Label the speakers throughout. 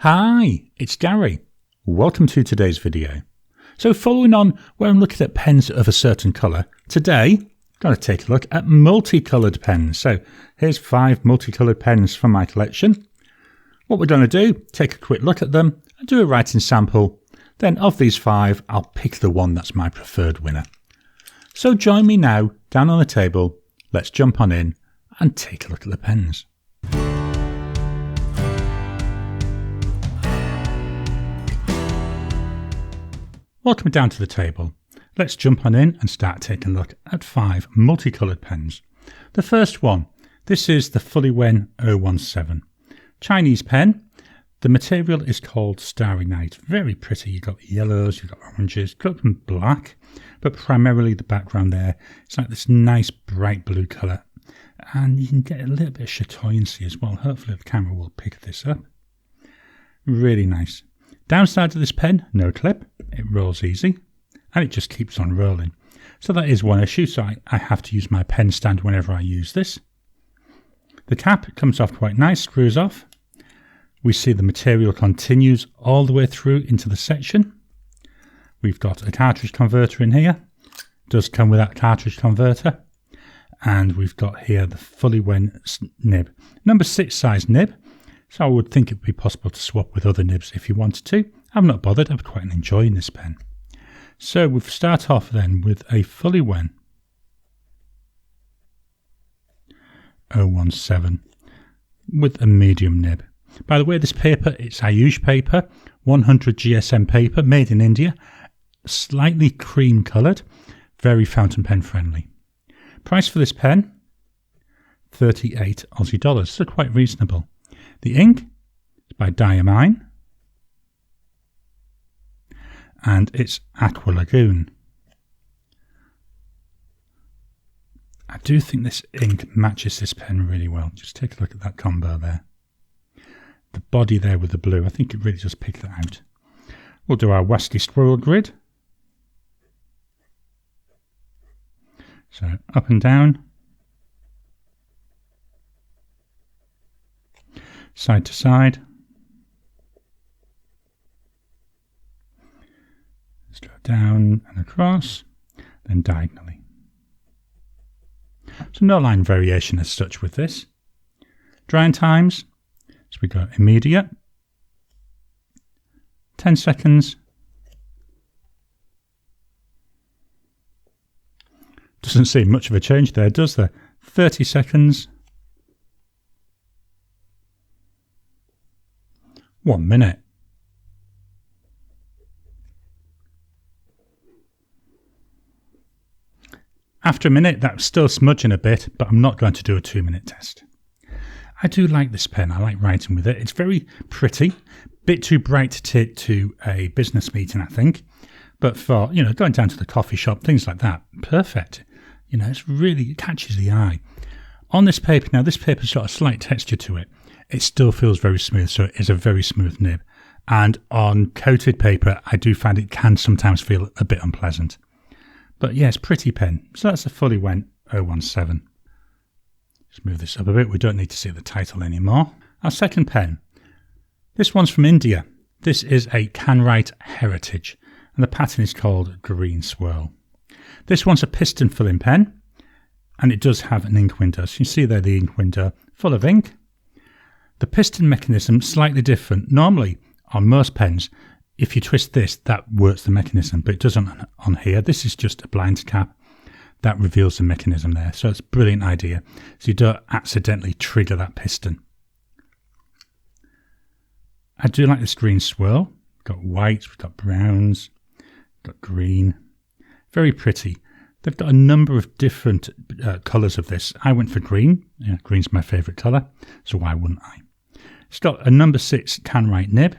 Speaker 1: Hi, it's Gary. Welcome to today's video. So following on where I'm looking at pens of a certain colour, today I'm going to take a look at multicoloured pens. So here's 5 multicoloured pens from my collection. What we're going to do, take a quick look at them and do a writing sample. Then of these 5, I'll pick the one that's my preferred winner. So join me now down on the table. Let's jump on in and take a look at the pens. Welcome down to the table. Let's jump on in and start taking a look at 5 multicoloured pens. The first one, this is the Fuliwen 017. Chinese pen. The material is called Starry Night. Very pretty. You've got yellows, you've got oranges, got them black, but primarily the background there, it's like this nice bright blue colour. And you can get a little bit of chatoyancy as well. Hopefully the camera will pick this up. Really nice. Downside of this pen, no clip. It rolls easy and it just keeps on rolling. So that is one issue, so I have to use my pen stand whenever I use this. The cap comes off quite nice, screws off. We see the material continues all the way through into the section. We've got a cartridge converter in here. It does come with that cartridge converter. And we've got here the Fuliwen nib. Number 6 size nib. So I would think it would be possible to swap with other nibs if you wanted to. I'm not bothered, I'm quite enjoying this pen. So we'll start off then with a Fuliwen 017 with a medium nib. By the way, this paper, it's Ayush paper, 100 GSM paper, made in India, slightly cream coloured, very fountain pen friendly. Price for this pen, 38 Aussie dollars, so quite reasonable. The ink is by Diamine and it's Aqua Lagoon. I do think this ink matches this pen really well. Just take a look at that combo there. The body there with the blue, I think it really does pick that out. We'll do our Wasky Squirrel grid. So up and down. Side to side. Let's go down and across, then diagonally. So no line variation as such with this. Drying times, so we go immediate, 10 seconds. Doesn't seem much of a change there, does there? 30 seconds. 1 minute. After a minute, that's still smudging a bit, but I'm not going to do a 2-minute test. I do like this pen. I like writing with it. It's very pretty. Bit too bright to take to a business meeting, I think. But for, going down to the coffee shop, things like that, perfect. It catches the eye. On this paper, now this paper's got a slight texture to it. It still feels very smooth, so it is a very smooth nib. And on coated paper, I do find it can sometimes feel a bit unpleasant. But yes, pretty pen. So that's a Fuliwen 017. Just move this up a bit. We don't need to see the title anymore. Our second pen. This one's from India. This is a Canwrite Heritage, and the pattern is called Green Swirl. This one's a piston filling pen, and it does have an ink window. So you see there the ink window full of ink. The piston mechanism slightly different. Normally, on most pens, if you twist this, that works the mechanism, but it doesn't on here. This is just a blind cap that reveals the mechanism there. So it's a brilliant idea. So you don't accidentally trigger that piston. I do like this green swirl. We've got white, we've got browns, we've got green. Very pretty. They've got a number of different colours of this. I went for green. Yeah, green's my favourite colour, so why wouldn't I? It's got a number 6 Canwrite nib.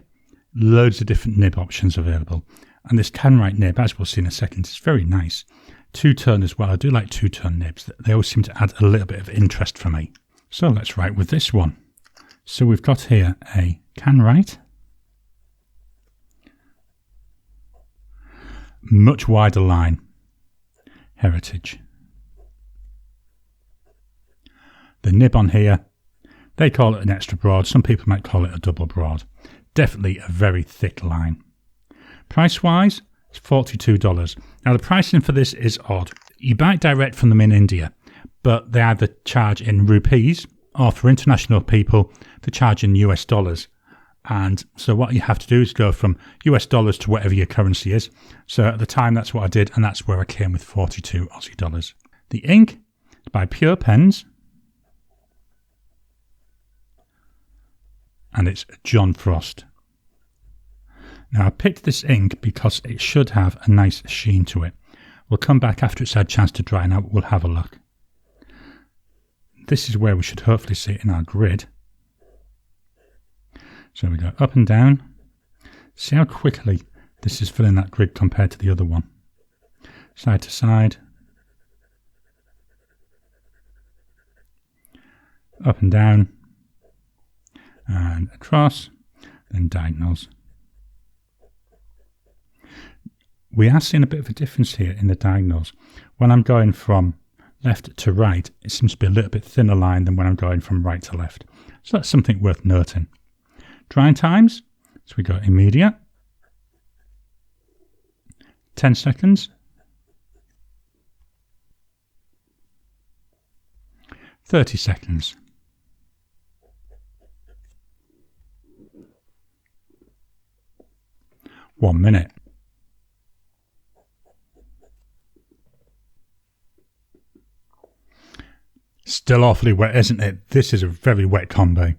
Speaker 1: Loads of different nib options available. And this Canwrite nib, as we'll see in a second, is very nice. Two-tone as well. I do like two-tone nibs. They always seem to add a little bit of interest for me. So let's write with this one. So we've got here a Canwrite. Much wider line. Heritage. The nib on here, they call it an extra broad. Some people might call it a double broad. definitely a very thick line. Price-wise, it's $42. Now, the pricing for this is odd. You buy it direct from them in India, but they either charge in rupees or for international people, they charge in US dollars. And so what you have to do is go from US dollars to whatever your currency is. So at the time, that's what I did, and that's where I came with 42 Aussie dollars. The ink is by Pure Pens, and it's John Frost. Now, I picked this ink because it should have a nice sheen to it. We'll come back after it's had a chance to dry and we'll have a look. This is where we should hopefully see it in our grid. So we go up and down. See how quickly this is filling that grid compared to the other one. Side to side. Up and down. And across. Then diagonals. We are seeing a bit of a difference here in the diagonals. When I'm going from left to right, it seems to be a little bit thinner line than when I'm going from right to left. So that's something worth noting. Drying times, so we go immediate, 10 seconds, 30 seconds. One minute. Still awfully wet, isn't it? This is a very wet combo.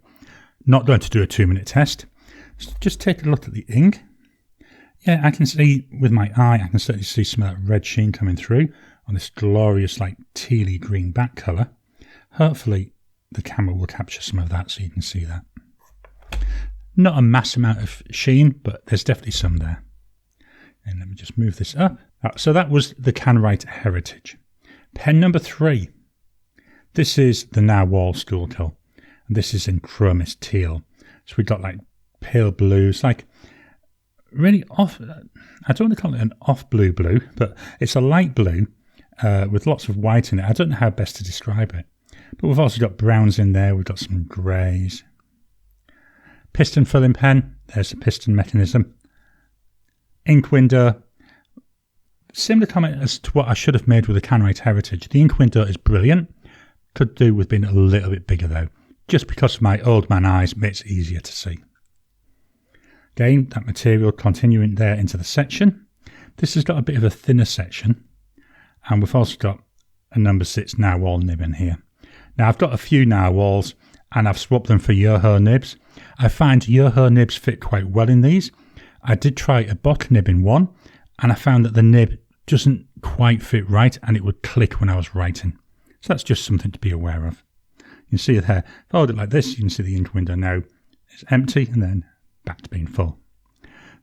Speaker 1: Not going to do a 2-minute test. So just take a look at the ink. Yeah, I can see with my eye, I can certainly see some of that red sheen coming through on this glorious, like, tealy green back colour. Hopefully, the camera will capture some of that so you can see that. Not a mass amount of sheen, but there's definitely some there. And let me just move this up. So that was the Canwrite Heritage. Pen number 3. This is the Nahvalur Schuylkill. And this is in chromist teal. So we've got like pale blues, like really off. I don't want to call it an off blue, but it's a light blue with lots of white in it. I don't know how best to describe it. But we've also got browns in there. We've got some greys. Piston filling pen. There's the piston mechanism. Ink window. Similar comment as to what I should have made with the Canwrite Heritage. The ink window is brilliant. Could do with being a little bit bigger though. Just because of my old man eyes makes it easier to see. Again, that material continuing there into the section. This has got a bit of a thinner section. And we've also got a number 6 Nahvalur nib in here. Now I've got a few Nahvalurs and I've swapped them for Yoho nibs. I find Yoho nibs fit quite well in these. I did try a bottle nib in one and I found that the nib doesn't quite fit right and it would click when I was writing. So that's just something to be aware of. You can see it there. If I hold it like this, you can see the ink window now is empty and then back to being full.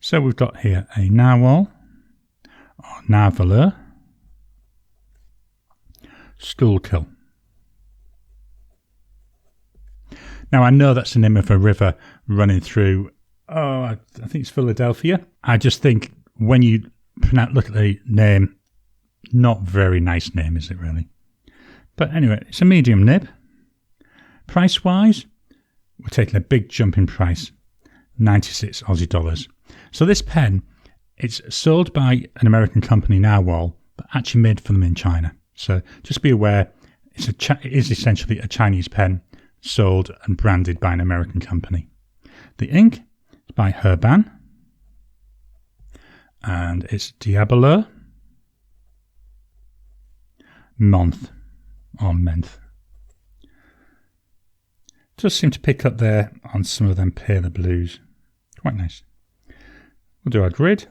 Speaker 1: So we've got here a Nahvalur, or Nahvalur Schuylkill. Now I know that's the name of a river running through, I think it's Philadelphia. I just think when you look at the name, not very nice name, is it really? But anyway, it's a medium nib. Price-wise, we're taking a big jump in price, 96 Aussie dollars. So this pen, it's sold by an American company, Nahvalur, but actually made for them in China. So just be aware, it is essentially a Chinese pen sold and branded by an American company. The ink is by Herbin, and it's Diabolo, Menthe. Just seem to pick up there on some of them paler blues. Quite nice. We'll do our grid.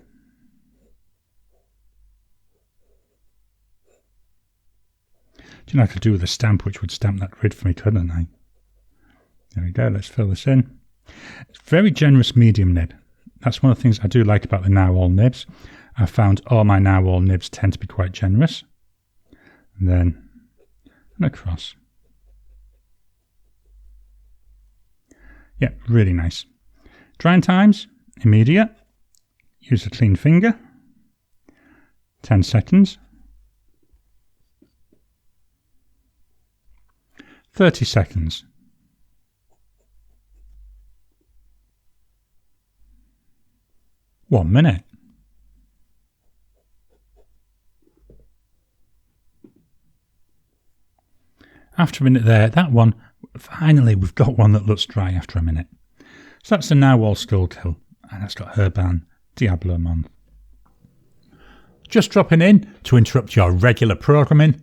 Speaker 1: Do you know I could do with a stamp which would stamp that grid for me, couldn't I? There we go, let's fill this in. It's very generous medium nib. That's one of the things I do like about the Nahvalur nibs. I found all my Nahvalur nibs tend to be quite generous. And then and across. Yeah, really nice. Drying times, immediate. Use a clean finger. 10 seconds. 30 seconds. 1 minute. After a minute there, that one, finally we've got one that looks dry after a minute. So that's the Nahvalur Schuylkill, and that's got Herbin, Diabolo, Menthe. Just dropping in to interrupt your regular programming.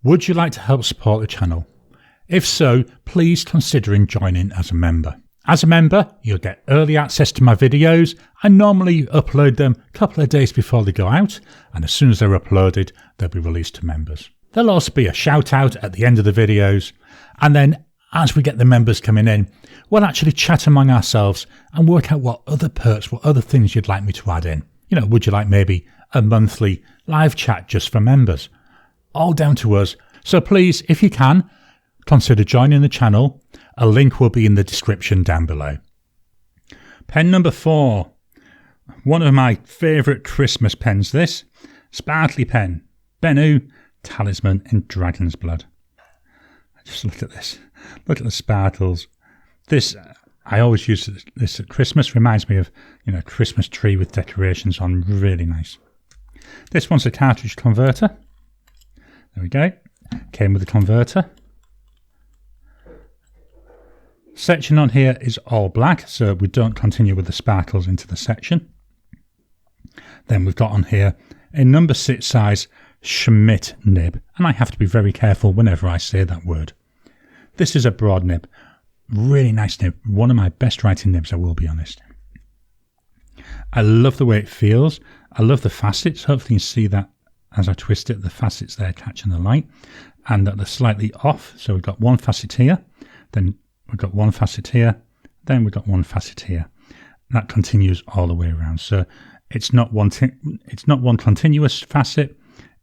Speaker 1: Would you like to help support the channel? If so, please consider joining as a member. As a member, you'll get early access to my videos. I normally upload them a couple of days before they go out, and as soon as they're uploaded, they'll be released to members. There'll also be a shout out at the end of the videos, and then as we get the members coming in, we'll actually chat among ourselves and work out what other perks, what other things you'd like me to add in. You know, would you like maybe a monthly live chat just for members? All down to us. So please, if you can, consider joining the channel. A link will be in the description down below. Pen number 4. One of my favourite Christmas pens, this. Sparkly pen. Benu Talisman in Dragon's Blood. Just look at this. Look at the sparkles. This, I always use this at Christmas. Reminds me of, you know, Christmas tree with decorations on. Really nice. This one's a cartridge converter. There we go. Came with a converter. Section on here is all black, so we don't continue with the sparkles into the section. Then we've got on here a number 6 size Schmidt nib, and I have to be very careful whenever I say that word. This is a broad nib. Really nice nib. One of my best writing nibs, I will be honest. I love the way it feels. I love the facets. Hopefully you can see that as I twist it, the facets there catching the light, and that they're slightly off. So we've got one facet here, then we've got one facet here, then we've got one facet here. That continues all the way around. So it's not one continuous facet.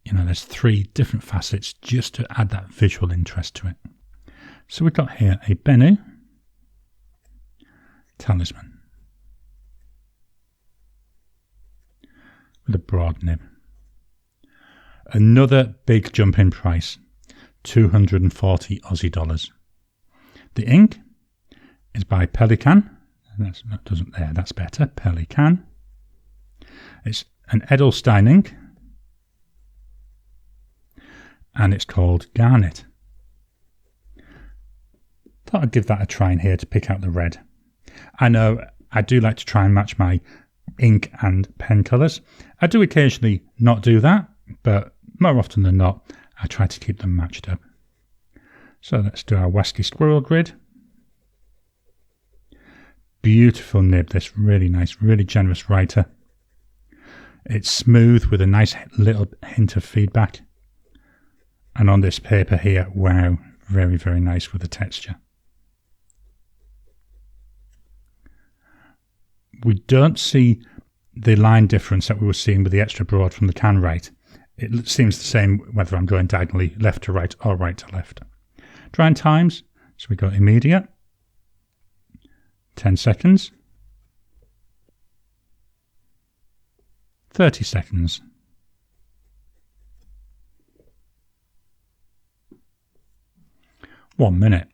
Speaker 1: You know, there's 3 different facets just to add that visual interest to it. So we've got here a Benu Talisman with a broad nib. Another big jump in price, 240 Aussie dollars. The ink is by Pelikan. That's better. Pelikan. It's an Edelstein ink, and it's called Garnet. Thought I'd give that a try in here to pick out the red. I know I do like to try and match my ink and pen colours. I do occasionally not do that, but more often than not, I try to keep them matched up. So let's do our Wasky Squirrel grid. Beautiful nib, this. Really nice, really generous writer. It's smooth with a nice little hint of feedback. And on this paper here, wow, very, very nice with the texture. We don't see the line difference that we were seeing with the extra broad from the Kanwrite. It seems the same whether I'm going diagonally left to right or right to left. Drying times, so we got immediate, 10 seconds, 30 seconds, 1 minute.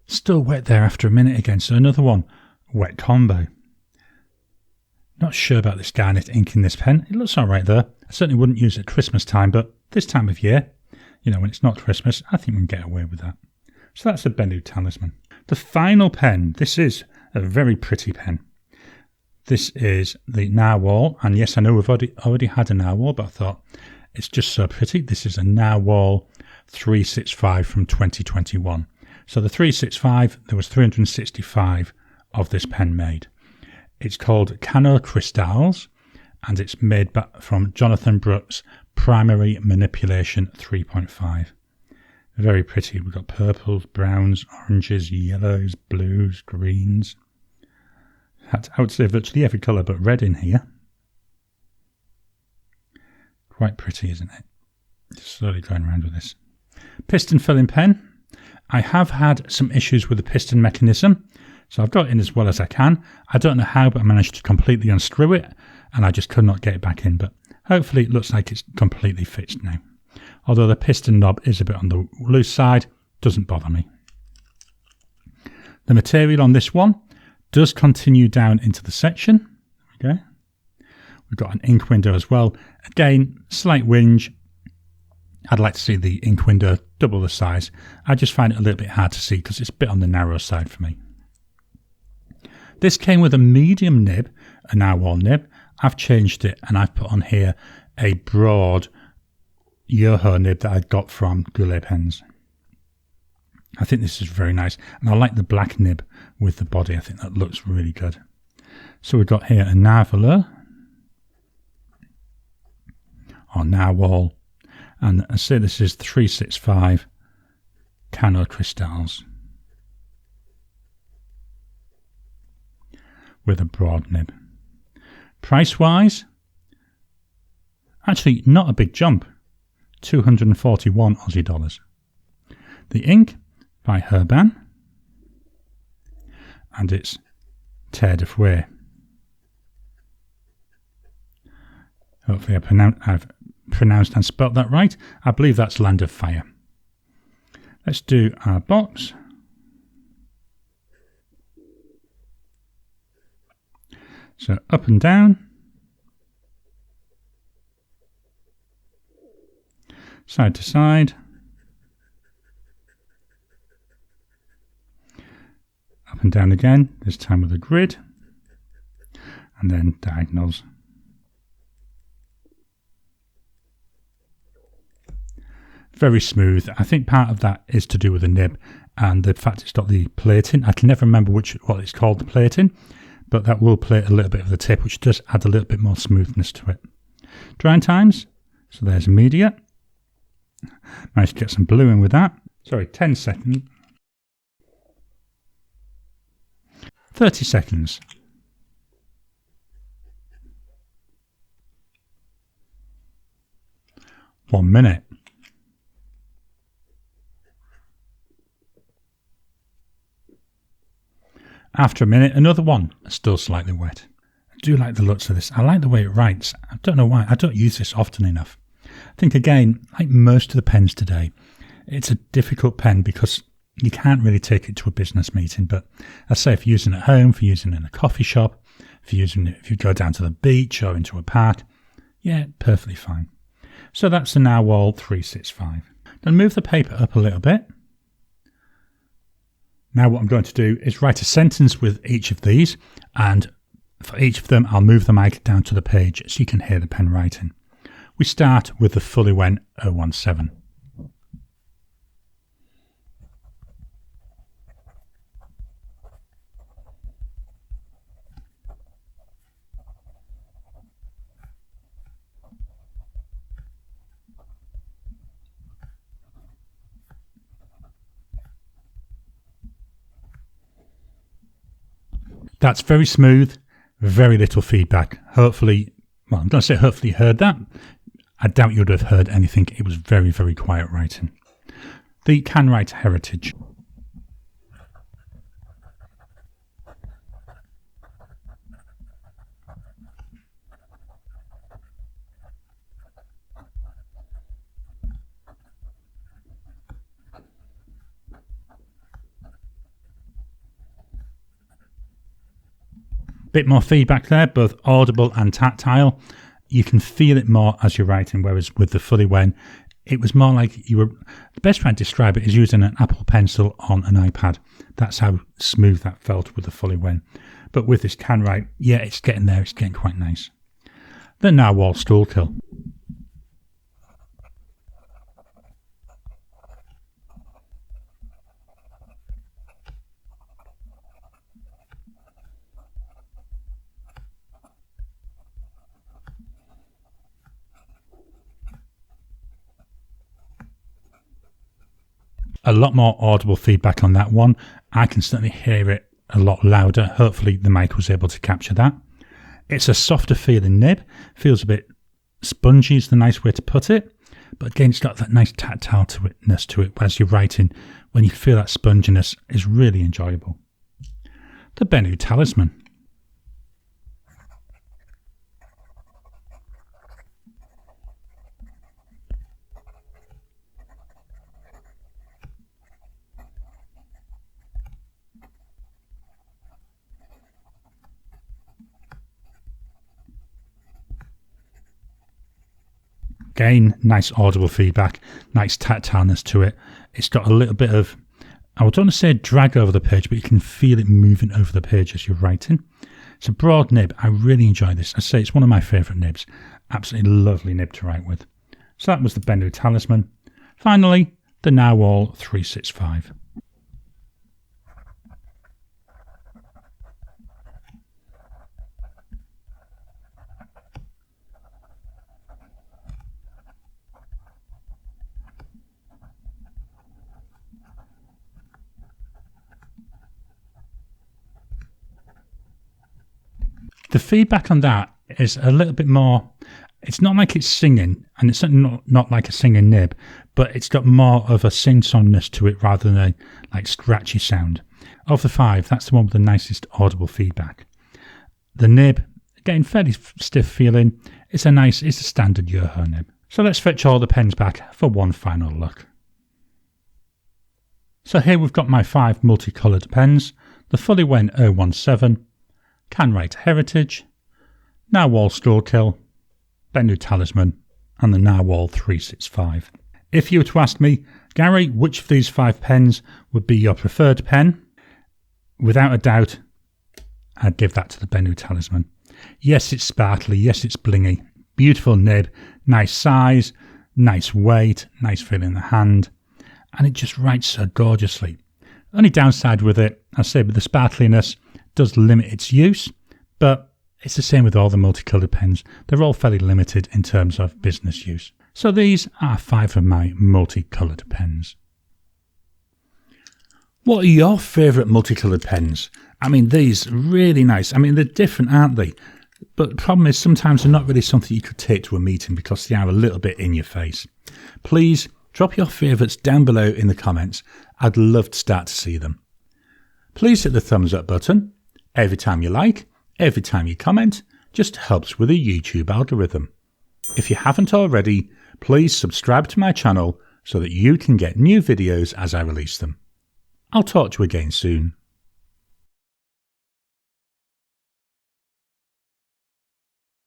Speaker 1: Still wet there after a minute again, so another one, wet combo. Not sure about this Garnet ink in this pen. It looks alright though. I certainly wouldn't use it at Christmas time, but this time of year, you know, when it's not Christmas, I think we can get away with that. So that's the Benu Talisman. The final pen, this is a very pretty pen. This is the Nahvalur, and yes, I know we've already had a Nahvalur, but I thought it's just so pretty. This is a Nahvalur 365 from 2021. So the 365, there was 365 of this pen made. It's called Cano Crystals, and it's made from Jonathan Brooks' Primary Manipulation 3.5. Very pretty. We've got purples, browns, oranges, yellows, blues, greens. I would say virtually every colour but red in here. Quite pretty, isn't it? Just slowly going around with this. Piston filling pen. I have had some issues with the piston mechanism, so I've got it in as well as I can. I don't know how, but I managed to completely unscrew it, and I just could not get it back in, but hopefully it looks like it's completely fixed now. Although the piston knob is a bit on the loose side, doesn't bother me. The material on this one does continue down into the section. There we go. We've got an ink window as well. Again, slight whinge. I'd like to see the ink window double the size. I just find it a little bit hard to see because it's a bit on the narrow side for me. This came with a medium nib, a narwhal nib. I've changed it and I've put on here a broad Yoho nib that I got from Goulet Pens. I think this is very nice, and I like the black nib with the body. I think that looks really good. So we've got here a Nahvalur, or narwhal, and I say this is 365 Cano crystals with a broad nib. Price wise, actually not a big jump, 241 Aussie dollars. The ink by Herbin, and it's Terre de Fouet. Hopefully I've pronounced and spelt that right. I believe that's Land of Fire. Let's do our box. So up and down, side to side, up and down again, this time with a grid, and then diagonals. Very smooth. I think part of that is to do with the nib and the fact it's got the plating. I can never remember what it's called, the plating, but that will plate a little bit of the tip, which does add a little bit more smoothness to it. Drying times, so there's immediate. Managed to get some blue in with that. Sorry, 10 seconds. 30 seconds. 1 minute. After a minute, another one, still slightly wet. I do like the looks of this. I like the way it writes. I don't know why. I don't use this often enough. I think, again, like most of the pens today, it's a difficult pen because you can't really take it to a business meeting. But I say if you're using it at home, if you're using it in a coffee shop, if you're using it, if you go down to the beach or into a park, yeah, perfectly fine. So that's the Narwhal 365. Then move the paper up a little bit. Now what I'm going to do is write a sentence with each of these, and for each of them I'll move the mic down to the page so you can hear the pen writing. We start with the Fuliwen 017. That's very smooth, very little feedback. Hopefully, well, I'm going to say hopefully you heard that. I doubt you'd have heard anything. It was very, very quiet writing. The Canwrite Heritage. Bit more feedback there, both audible and tactile. You can feel it more as you're writing, whereas with the Fuliwen, it was more like you were... The best way to describe it is using an Apple Pencil on an iPad. That's how smooth that felt with the Fuliwen. But with this Canwrite, yeah, it's getting there. It's getting quite nice. The Nahvalur Schuylkill. A lot more audible feedback on that one. I can certainly hear it a lot louder. Hopefully the mic was able to capture that. It's a softer feeling nib. Feels a bit spongy is the nice way to put it. But again, it's got that nice tactileness to it as you're writing. When you feel that sponginess, is really enjoyable. The Benu Talisman. Again, nice audible feedback, nice tactileness to it. It's got a little bit of, I don't want to say drag over the page, but you can feel it moving over the page as you're writing. It's a broad nib. I really enjoy this. I say it's one of my favourite nibs. Absolutely lovely nib to write with. So that was the Benu Talisman. Finally, the Nahvalur 365. The feedback on that is a little bit more, it's not like it's singing, and it's certainly not like a singing nib, but it's got more of a sing-songness to it rather than a like scratchy sound. Of the 5, that's the one with the nicest audible feedback. The nib, again, fairly stiff feeling. It's a standard Yoho nib. So let's fetch all the pens back for one final look. So here we've got my 5 multicoloured pens, the Fuliwen 017, Canwrite Heritage, Nahvalur Schuylkill, Benu Talisman, and the Nahvalur 365. If you were to ask me, Gary, which of these 5 pens would be your preferred pen? Without a doubt, I'd give that to the Benu Talisman. Yes, it's sparkly, yes, it's blingy. Beautiful nib, nice size, nice weight, nice feel in the hand, and it just writes so gorgeously. Only downside with it, I say with the sparkliness, does limit its use, but it's the same with all the multicoloured pens. They're all fairly limited in terms of business use. So these are 5 of my multicoloured pens. What are your favourite multicoloured pens? I mean, these are really nice. I mean, they're different, aren't they? But the problem is sometimes they're not really something you could take to a meeting because they are a little bit in your face. Please drop your favourites down below in the comments. I'd love to start to see them. Please hit the thumbs up button. Every time you like, every time you comment, just helps with the YouTube algorithm. If you haven't already, please subscribe to my channel so that you can get new videos as I release them. I'll talk to you again soon.